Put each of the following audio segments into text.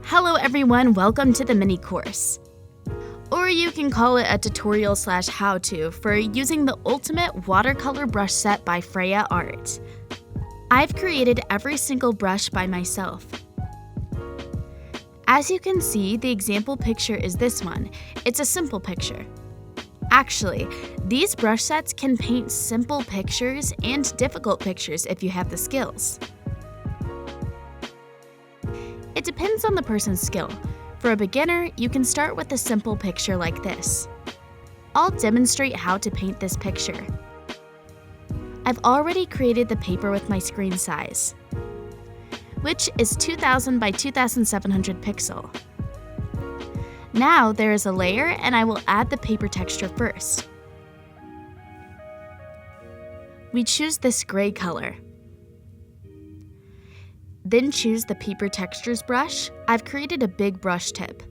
Hello everyone, welcome to the mini course. Or you can call it a tutorial / how-to for using the ultimate watercolor brush set by Freya.art. I've created every single brush by myself. As you can see, the example picture is this one. It's a simple picture. Actually, these brush sets can paint simple pictures and difficult pictures if you have the skills. It depends on the person's skill. For a beginner, you can start with a simple picture like this. I'll demonstrate how to paint this picture. I've already created the paper with my screen size, which is 2000 by 2700 pixel. Now there is a layer and I will add the paper texture first. We choose this gray color. Then choose the paper textures brush. I've created a big brush tip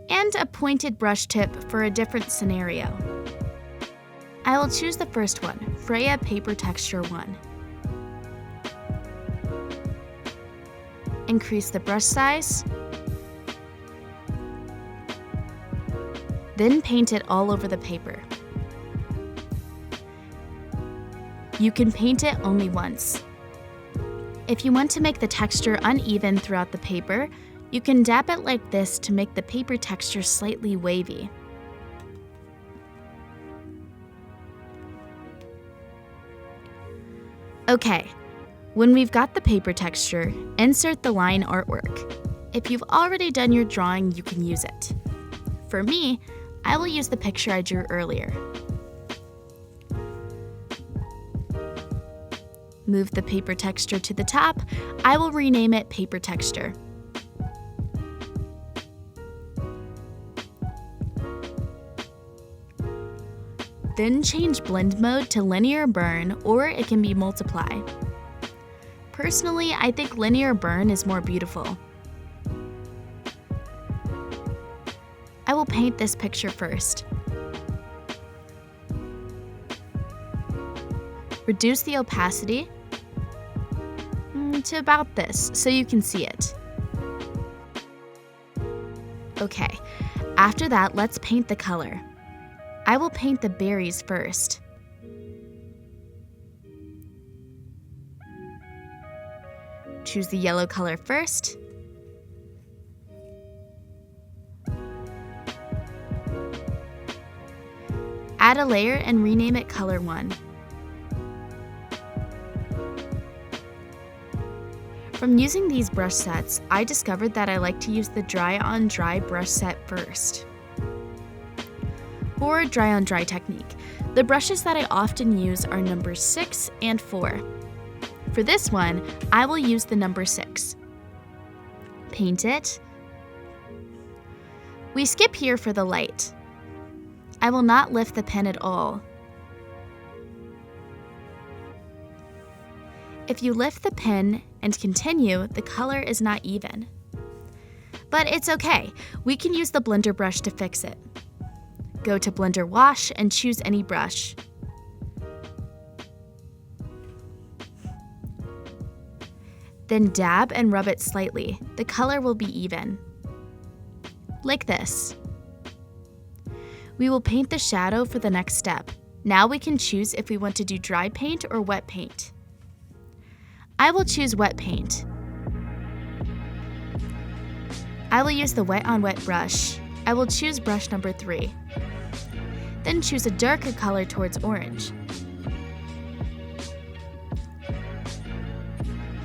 and a pointed brush tip for a different scenario. I will choose the first one, Freya Paper Texture 1. Increase the brush size. Then paint it all over the paper. You can paint it only once. If you want to make the texture uneven throughout the paper, you can dab it like this to make the paper texture slightly wavy. Okay, when we've got the paper texture, insert the line artwork. If you've already done your drawing, you can use it. For me, I will use the picture I drew earlier. Move the paper texture to the top. I will rename it Paper Texture. Then change blend mode to linear burn, or it can be multiply. Personally, I think linear burn is more beautiful. I will paint this picture first. Reduce the opacity to about this so you can see it. Okay, after that, let's paint the color. I will paint the berries first. Choose the yellow color first. Add a layer and rename it Color 1. From using these brush sets, I discovered that I like to use the dry-on-dry brush set first, or dry-on-dry technique. The brushes that I often use are numbers 6 and 4. For this one, I will use the number 6. Paint it. We skip here for the light. I will not lift the pen at all. If you lift the pen and continue, the color is not even. But it's okay, we can use the blender brush to fix it. Go to Blender Wash and choose any brush. Then dab and rub it slightly. The color will be even. Like this. We will paint the shadow for the next step. Now we can choose if we want to do dry paint or wet paint. I will choose wet paint. I will use the wet on wet brush. I will choose brush number 3. Then choose a darker color towards orange.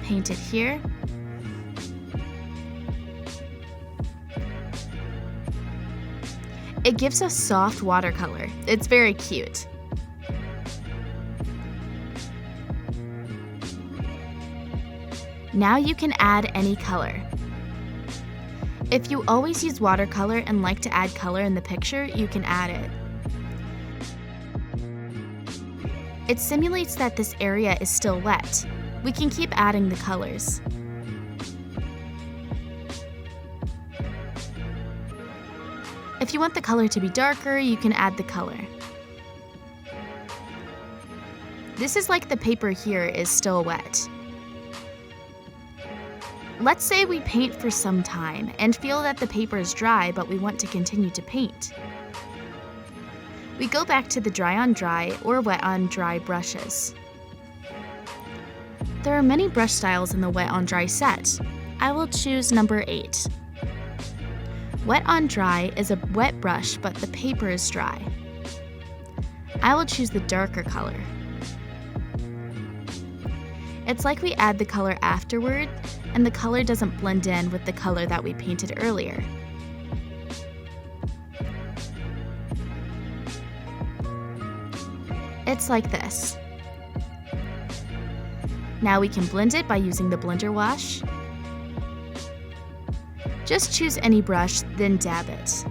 Paint it here. It gives a soft watercolor. It's very cute. Now you can add any color. If you always use watercolor and like to add color in the picture, you can add it. It simulates that this area is still wet. We can keep adding the colors. If you want the color to be darker, you can add the color. This is like the paper here is still wet. Let's say we paint for some time and feel that the paper is dry, but we want to continue to paint. We go back to the dry on dry or wet on dry brushes. There are many brush styles in the wet on dry set. I will choose number 8. Wet on dry is a wet brush, but the paper is dry. I will choose the darker color. It's like we add the color afterward, and the color doesn't blend in with the color that we painted earlier. It's like this. Now we can blend it by using the blender wash. Just choose any brush, then dab it.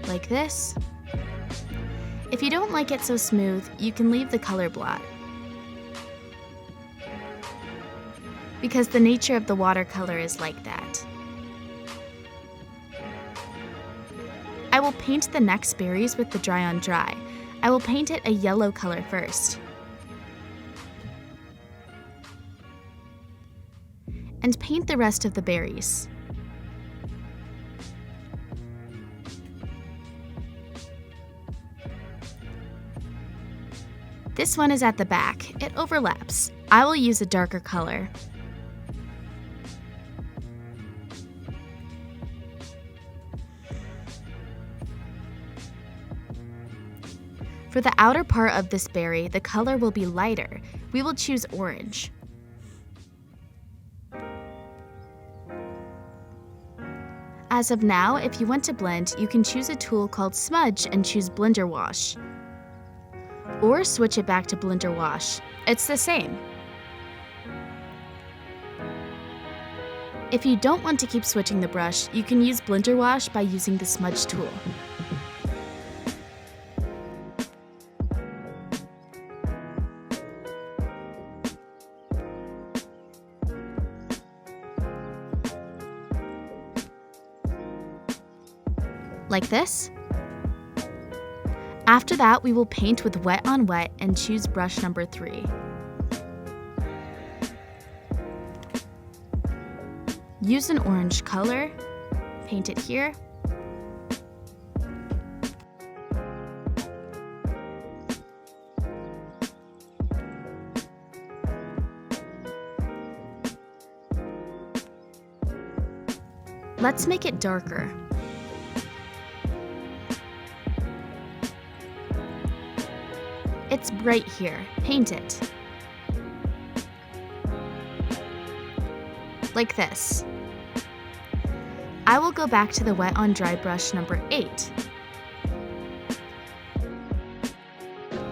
Like this. If you don't like it so smooth, you can leave the color blot. Because the nature of the watercolor is like that. I will paint the next berries with the dry on dry. I will paint it a yellow color first. And paint the rest of the berries. This one is at the back. It overlaps. I will use a darker color. For the outer part of this berry, the color will be lighter. We will choose orange. As of now, if you want to blend, you can choose a tool called Smudge and choose Blender Wash. Or switch it back to Blender Wash. It's the same. If you don't want to keep switching the brush, you can use Blender Wash by using the Smudge tool. Like this. After that, we will paint with wet on wet and choose brush number 3. Use an orange color, paint it here. Let's make it darker. It's bright here. Paint it. Like this. I will go back to the wet on dry brush number 8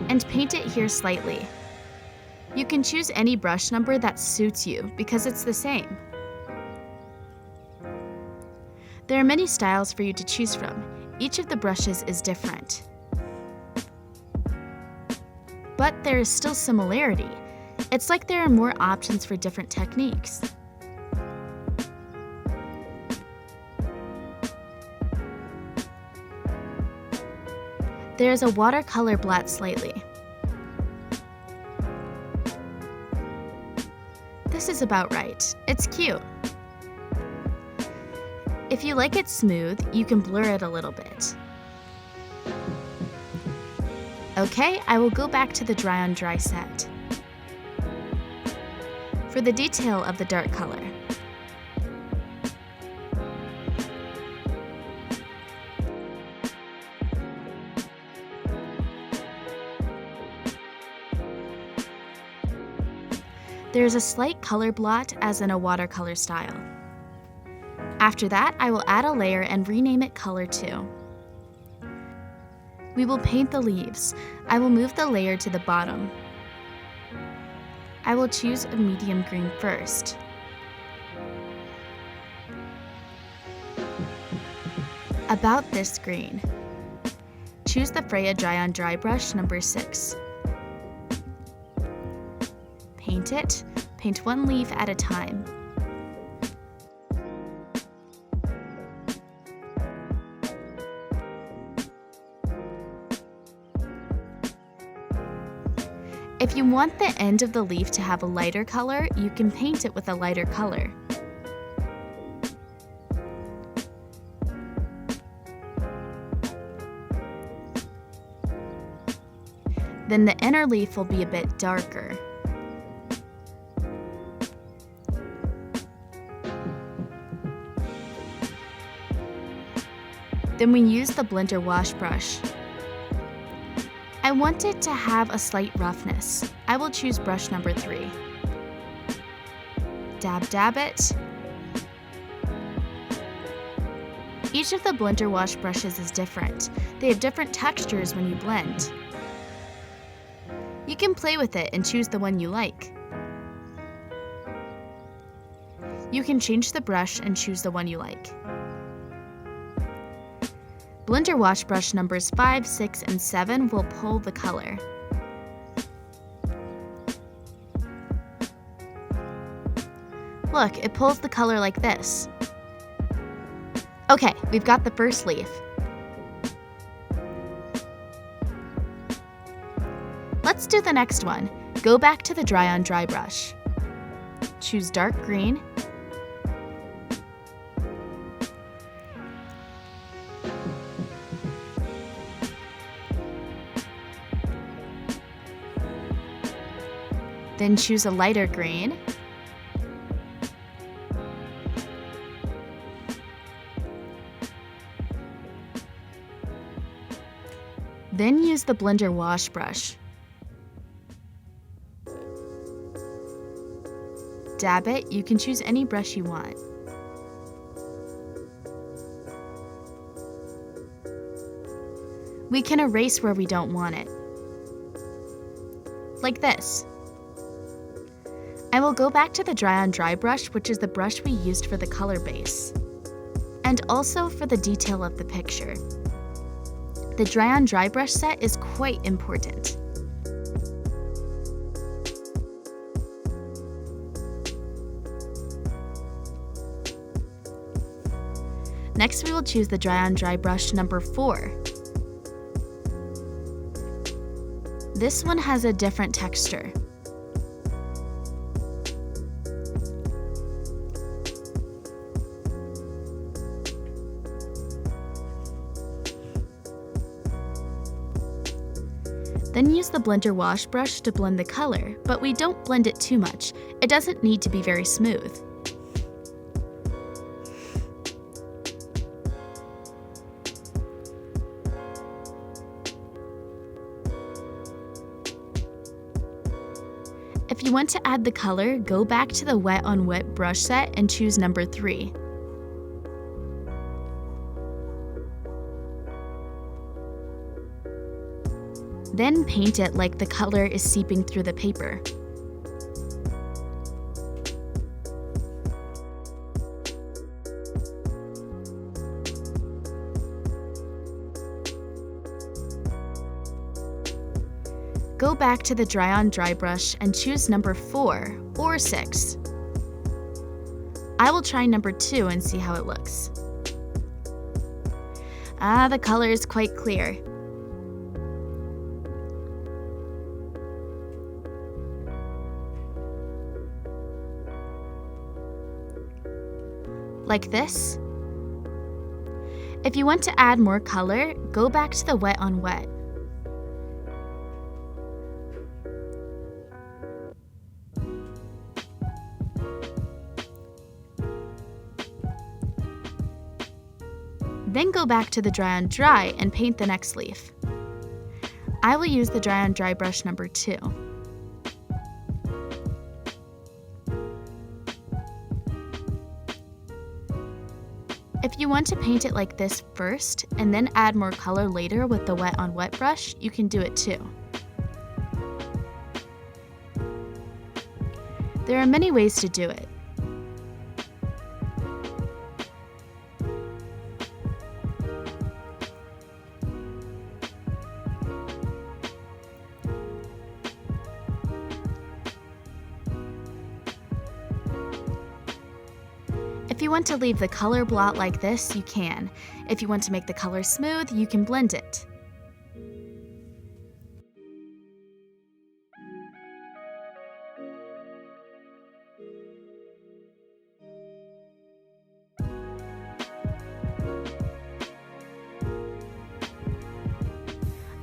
and paint it here slightly. You can choose any brush number that suits you because it's the same. There are many styles for you to choose from. Each of the brushes is different. But there is still similarity. It's like there are more options for different techniques. There is a watercolor blot slightly. This is about right. It's cute. If you like it smooth, you can blur it a little bit. Okay, I will go back to the dry on dry set. For the detail of the dark color. There is a slight color blot as in a watercolor style. After that, I will add a layer and rename it Color 2. We will paint the leaves. I will move the layer to the bottom. I will choose a medium green first. About this green. Choose the Freya Dry on Dry brush number 6. Paint it. Paint one leaf at a time. If you want the end of the leaf to have a lighter color, you can paint it with a lighter color. Then the inner leaf will be a bit darker. Then we use the blender wash brush. I want it to have a slight roughness. I will choose brush number 3. Dab it. Each of the blender wash brushes is different. They have different textures when you blend. You can play with it and choose the one you like. You can change the brush and choose the one you like. Blender wash brush numbers 5, 6, and 7 will pull the color. Look, it pulls the color like this. Okay, we've got the first leaf. Let's do the next one. Go back to the dry on dry brush. Choose dark green. Then choose a lighter green. Then use the blender wash brush. Dab it, you can choose any brush you want. We can erase where we don't want it. Like this. I will go back to the dry on dry brush, which is the brush we used for the color base, and also for the detail of the picture. The dry on dry brush set is quite important. Next, we will choose the dry on dry brush number 4. This one has a different texture. Then use the blender wash brush to blend the color, but we don't blend it too much. It doesn't need to be very smooth. If you want to add the color, go back to the wet on wet brush set and choose number 3. Then paint it like the color is seeping through the paper. Go back to the dry on dry brush and choose number 4 or 6. I will try number 2 and see how it looks. The color is quite clear. Like this. If you want to add more color, go back to the wet on wet. Then go back to the dry on dry and paint the next leaf. I will use the dry on dry brush number 2. If you want to paint it like this first and then add more color later with the wet on wet brush, you can do it too. There are many ways to do it. If you want to leave the color blot like this, you can. If you want to make the color smooth, you can blend it.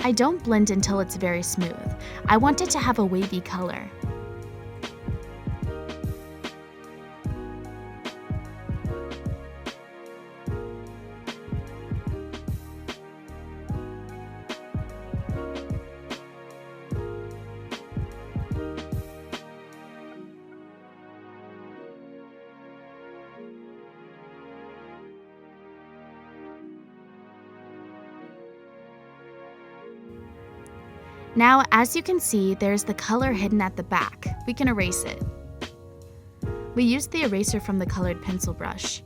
I don't blend until it's very smooth. I want it to have a wavy color. Now, as you can see, there's the color hidden at the back. We can erase it. We use the eraser from the colored pencil brush.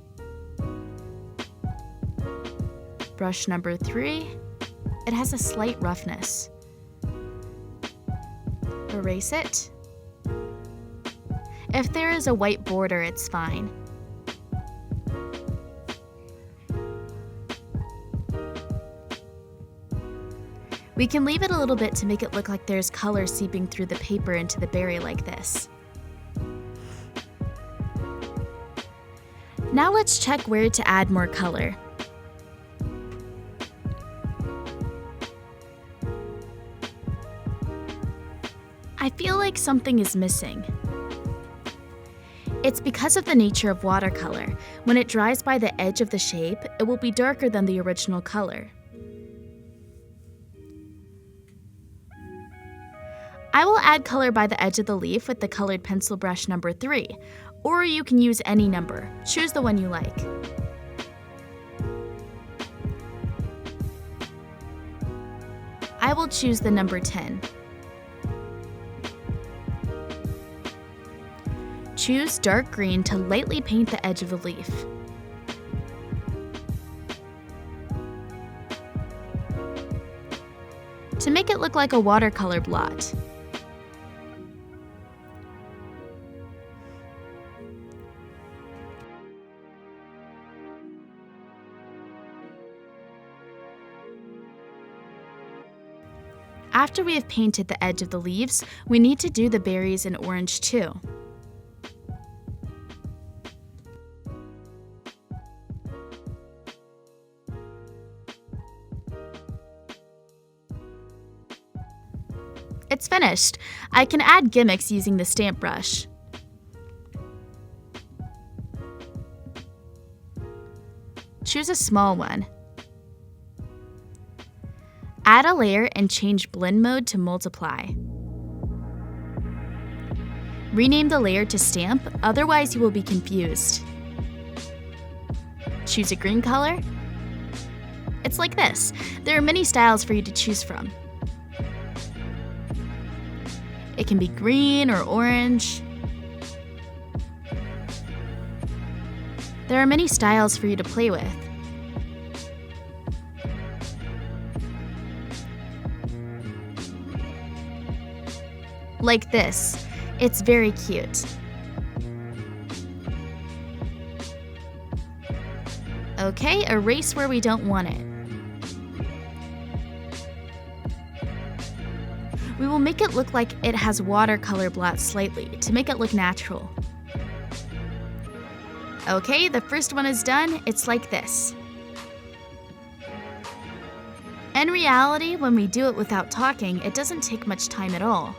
Brush number 3. It has a slight roughness. Erase it. If there is a white border, it's fine. We can leave it a little bit to make it look like there's color seeping through the paper into the berry like this. Now let's check where to add more color. I feel like something is missing. It's because of the nature of watercolor. When it dries by the edge of the shape, it will be darker than the original color. I will add color by the edge of the leaf with the colored pencil brush number 3, or you can use any number. Choose the one you like. I will choose the number 10. Choose dark green to lightly paint the edge of the leaf. To make it look like a watercolor blot. After we have painted the edge of the leaves, we need to do the berries in orange too. It's finished. I can add gimmicks using the stamp brush. Choose a small one. Add a layer and change blend mode to multiply. Rename the layer to stamp, otherwise you will be confused. Choose a green color. It's like this. There are many styles for you to choose from. It can be green or orange. There are many styles for you to play with. Like this. It's very cute. Okay, erase where we don't want it. We will make it look like it has watercolor blots slightly to make it look natural. Okay, the first one is done. It's like this. In reality, when we do it without talking, it doesn't take much time at all.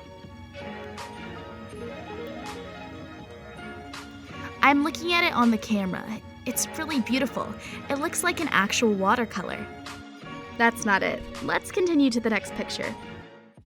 I'm looking at it on the camera. It's really beautiful. It looks like an actual watercolor. That's not it. Let's continue to the next picture.